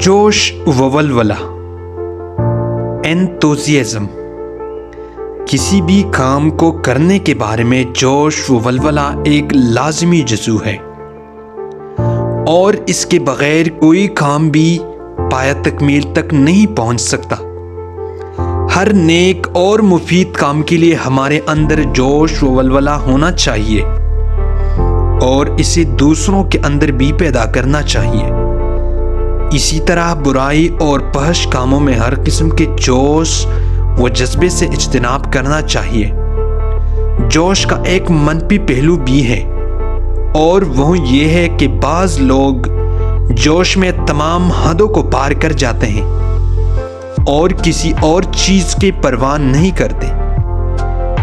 جوش و ولولہ، انتوزیازم، کسی بھی کام کو کرنے کے بارے میں جوش و ولولہ ایک لازمی جزو ہے، اور اس کے بغیر کوئی کام بھی پایہ تکمیل تک نہیں پہنچ سکتا۔ ہر نیک اور مفید کام کے لیے ہمارے اندر جوش و ولولہ ہونا چاہیے، اور اسے دوسروں کے اندر بھی پیدا کرنا چاہیے۔ اسی طرح برائی اور فحش کاموں میں ہر قسم کے جوش و جذبے سے اجتناب کرنا چاہیے۔ جوش کا ایک منفی پہلو بھی ہے، اور وہ یہ ہے کہ بعض لوگ جوش میں تمام حدوں کو پار کر جاتے ہیں اور کسی اور چیز کی پرواہ نہیں کرتے۔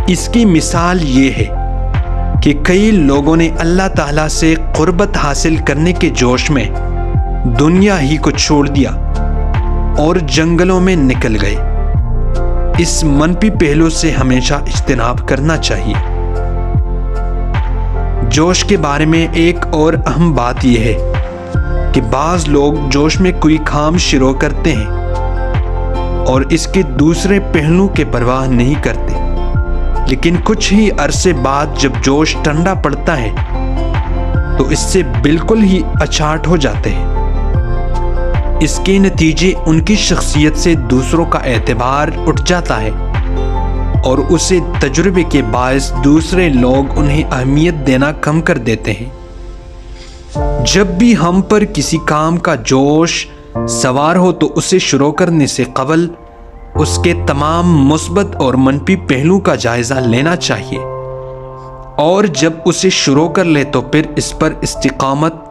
اس کی مثال یہ ہے کہ کئی لوگوں نے اللہ تعالیٰ سے قربت حاصل کرنے کے جوش میں دنیا ہی کو چھوڑ دیا اور جنگلوں میں نکل گئے۔ اس منفی پہلو سے ہمیشہ اجتناب کرنا چاہیے۔ جوش کے بارے میں ایک اور اہم بات یہ ہے کہ بعض لوگ جوش میں کوئی کام شروع کرتے ہیں اور اس کے دوسرے پہلو کے پرواہ نہیں کرتے، لیکن کچھ ہی عرصے بعد جب جوش ٹھنڈا پڑتا ہے تو اس سے بالکل ہی اچاٹ ہو جاتے ہیں۔ اس کے نتیجے ان کی شخصیت سے دوسروں کا اعتبار اٹھ جاتا ہے، اور اسے تجربے کے باعث دوسرے لوگ انہیں اہمیت دینا کم کر دیتے ہیں۔ جب بھی ہم پر کسی کام کا جوش سوار ہو تو اسے شروع کرنے سے قبل اس کے تمام مثبت اور منفی پہلو کا جائزہ لینا چاہیے، اور جب اسے شروع کر لے تو پھر اس پر استقامت،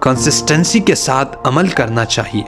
کنسسٹنسی کے ساتھ عمل کرنا چاہیے۔